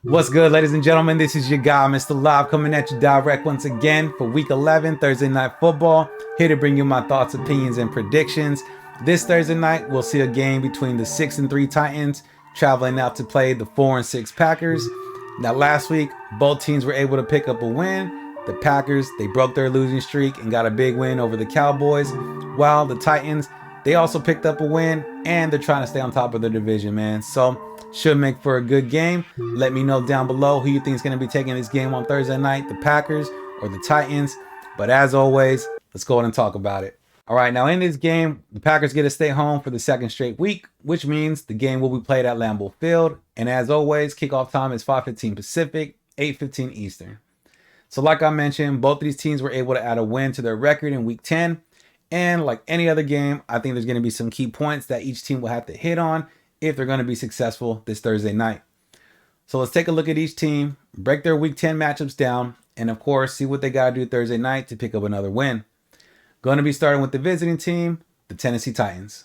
What's good, ladies and gentlemen? This is your guy, Mr. Live, coming at you direct once again for Week 11, Thursday Night Football. Here to bring you my thoughts, opinions, and predictions. This Thursday night, we'll see a game between the 6-3 Titans traveling out to play the 4-6 Packers. Now, last week, both teams were able to pick up a win. The Packers, they broke their losing streak and got a big win over the Cowboys, while the Titans, they also picked up a win and they're trying to stay on top of their division, man. So, should make for a good game. Let me know down below who you think is going to be taking this game on Thursday night, the Packers or the Titans. But as always, let's go ahead and talk about it. All right, now in this game, the Packers get to stay home for the second straight week, which means the game will be played at Lambeau Field. And as always, kickoff time is 5:15 Pacific, 8:15 Eastern. So like I mentioned, both of these teams were able to add a win to their record in Week 10. And like any other game, I think there's going to be some key points that each team will have to hit on if they're going to be successful this Thursday night. So let's take a look at each team, break their Week 10 matchups down, and of course, see what they got to do Thursday night to pick up another win. Going to be starting with the visiting team, the Tennessee Titans.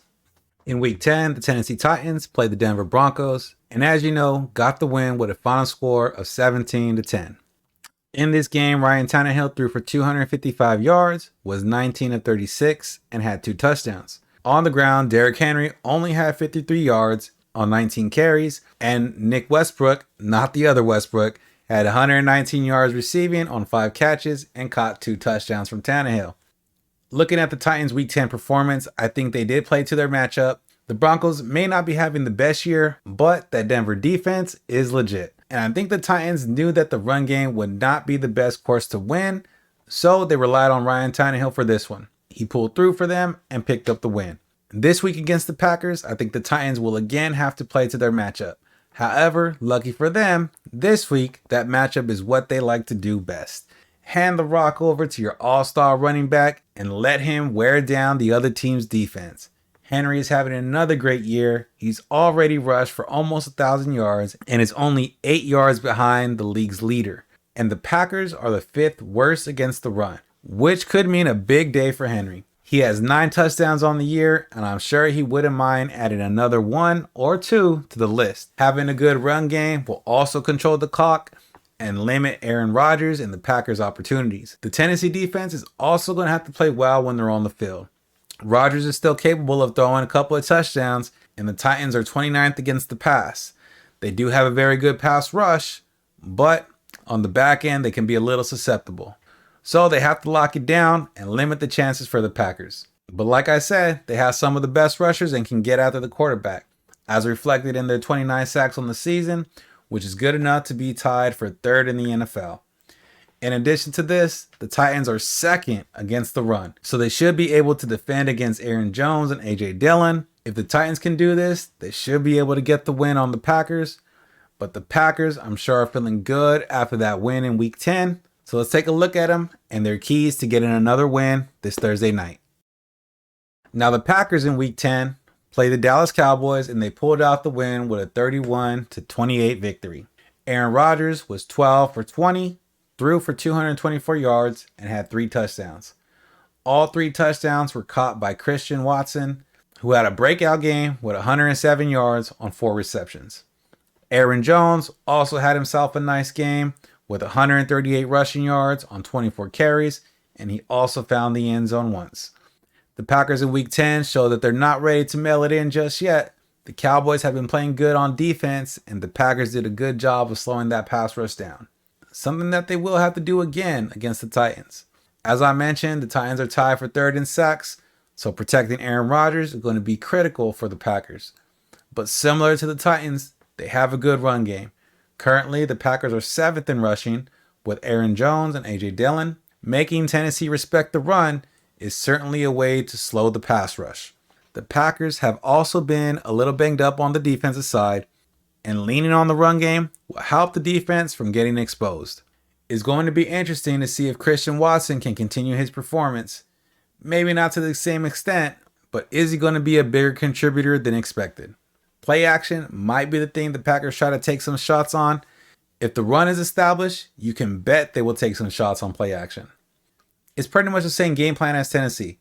In Week 10, the Tennessee Titans played the Denver Broncos, and as you know, got the win with a final score of 17-10. In this game, Ryan Tannehill threw for 255 yards, was 19 of 36, and had 2 touchdowns. On the ground, Derrick Henry only had 53 yards on 19 carries, and Nick Westbrook, not the other Westbrook, had 119 yards receiving on 5 catches and caught 2 touchdowns from Tannehill. Looking at the Titans' Week 10 performance, I think they did play to their matchup. The Broncos may not be having the best year, but that Denver defense is legit. And I think the Titans knew that the run game would not be the best course to win, so they relied on Ryan Tannehill for this one. He pulled through for them and picked up the win. This week against the Packers, I think the Titans will again have to play to their matchup. However, lucky for them, this week, that matchup is what they like to do best. Hand the rock over to your all-star running back and let him wear down the other team's defense. Henry is having another great year. He's already rushed for almost 1,000 yards and is only 8 yards behind the league's leader. And the Packers are the 5th worst against the run, which could mean a big day for Henry. He has 9 touchdowns on the year, and I'm sure he wouldn't mind adding another 1 or 2 to the list. Having a good run game will also control the clock and limit Aaron Rodgers and the Packers' opportunities. The Tennessee defense is also going to have to play well when they're on the field. Rodgers is still capable of throwing a couple of touchdowns, and the Titans are 29th against the pass. They do have a very good pass rush, but on the back end, they can be a little susceptible. So they have to lock it down and limit the chances for the Packers. But like I said, they have some of the best rushers and can get after the quarterback, as reflected in their 29 sacks on the season, which is good enough to be tied for 3rd in the NFL. In addition to this, the Titans are 2nd against the run, so they should be able to defend against Aaron Jones and A.J. Dillon. If the Titans can do this, they should be able to get the win on the Packers. But the Packers, I'm sure, are feeling good after that win in Week 10. So let's take a look at them and their keys to getting another win this Thursday night. Now the Packers in Week 10 play the Dallas Cowboys and they pulled out the win with a 31-28 victory. Aaron Rodgers was 12 for 20, threw for 224 yards and had 3 touchdowns. All 3 touchdowns were caught by Christian Watson, who had a breakout game with 107 yards on 4 receptions. Aaron Jones also had himself a nice game with 138 rushing yards on 24 carries, and he also found the end zone once. The Packers in Week 10 show that they're not ready to mail it in just yet. The Cowboys have been playing good on defense, and the Packers did a good job of slowing that pass rush down. Something that they will have to do again against the Titans. As I mentioned, the Titans are tied for 3rd in sacks, so protecting Aaron Rodgers is going to be critical for the Packers. But similar to the Titans, they have a good run game. Currently, the Packers are 7th in rushing with Aaron Jones and A.J. Dillon. Making Tennessee respect the run is certainly a way to slow the pass rush. The Packers have also been a little banged up on the defensive side, and leaning on the run game will help the defense from getting exposed. It's going to be interesting to see if Christian Watson can continue his performance. Maybe not to the same extent, but is he going to be a bigger contributor than expected? Play action might be the thing the Packers try to take some shots on. If the run is established, you can bet they will take some shots on play action. It's pretty much the same game plan as Tennessee.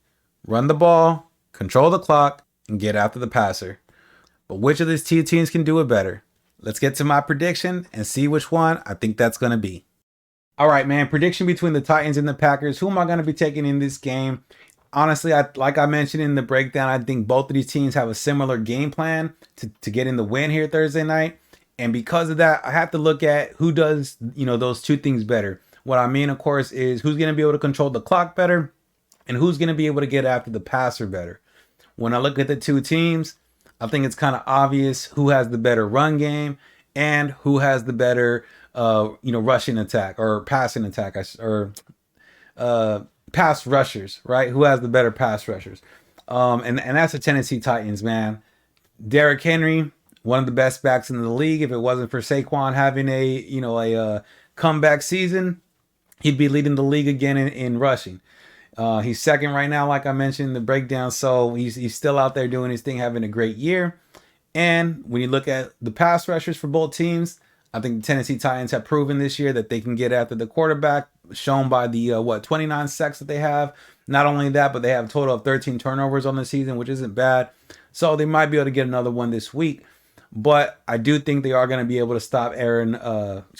Run the ball, control the clock, and get after the passer. But which of these two teams can do it better? let's get to my prediction and see which one I think that's going to be. All right, man. Prediction between the Titans and the Packers. Who am I going to be taking in this game? Honestly, like I mentioned in the breakdown, I think both of these teams have a similar game plan to get in the win here Thursday night. And because of that, I have to look at who does, those two things better. What I mean, of course, is who's going to be able to control the clock better and who's going to be able to get after the passer better. When I look at the two teams, I think it's kind of obvious who has the better run game and who has the better, rushing attack or passing attack or pass rushers, right? Who has the better pass rushers? And that's the Tennessee Titans, man. Derrick Henry, one of the best backs in the league. If it wasn't for Saquon having a comeback season, he'd be leading the league again in rushing. He's second right now, like I mentioned in the breakdown. So he's still out there doing his thing, having a great year. And when you look at the pass rushers for both teams, I think the Tennessee Titans have proven this year that they can get after the quarterback, shown by the 29 sacks that they have. Not only that, but they have a total of 13 turnovers on the season, which isn't bad. So they might be able to get another one this week. But I do think they are going to be able to stop AJ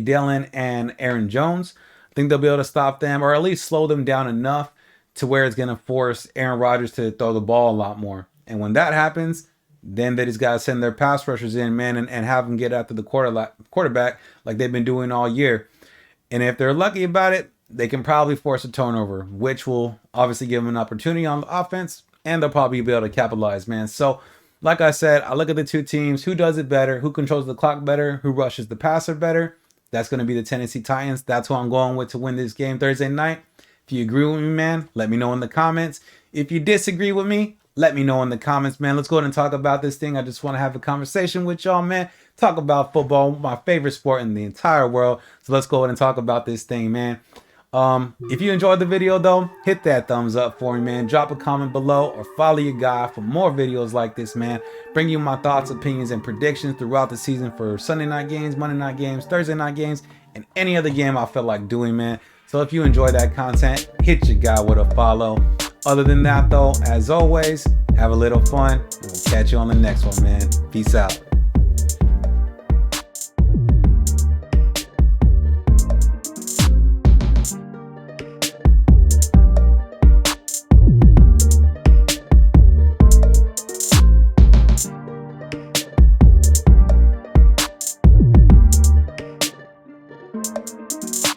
Dillon and Aaron Jones. I think they'll be able to stop them, or at least slow them down enough to where it's going to force Aaron Rodgers to throw the ball a lot more. And when that happens, then they just got to send their pass rushers in, man, and have them get after the quarterback like they've been doing all year. And if they're lucky about it, they can probably force a turnover, which will obviously give them an opportunity on the offense, and they'll probably be able to capitalize, man. So, like I said, I look at the two teams. Who does it better? Who controls the clock better? Who rushes the passer better? That's going to be the Tennessee Titans. That's who I'm going with to win this game Thursday night. If you agree with me, man, let me know in the comments. If you disagree with me, let me know in the comments, man. Let's go ahead and talk about this thing. I just want to have a conversation with y'all, man. Talk about football, my favorite sport in the entire world. So let's go ahead and talk about this thing, man. If you enjoyed the video, though, hit that thumbs up for me, man. Drop a comment below or follow your guy for more videos like this, man. Bring you my thoughts, opinions, and predictions throughout the season for Sunday night games, Monday night games, Thursday night games, and any other game I feel like doing, man. So if you enjoy that content, hit your guy with a follow. Other than that, though, as always, have a little fun. We'll catch you on the next one, man. Peace out.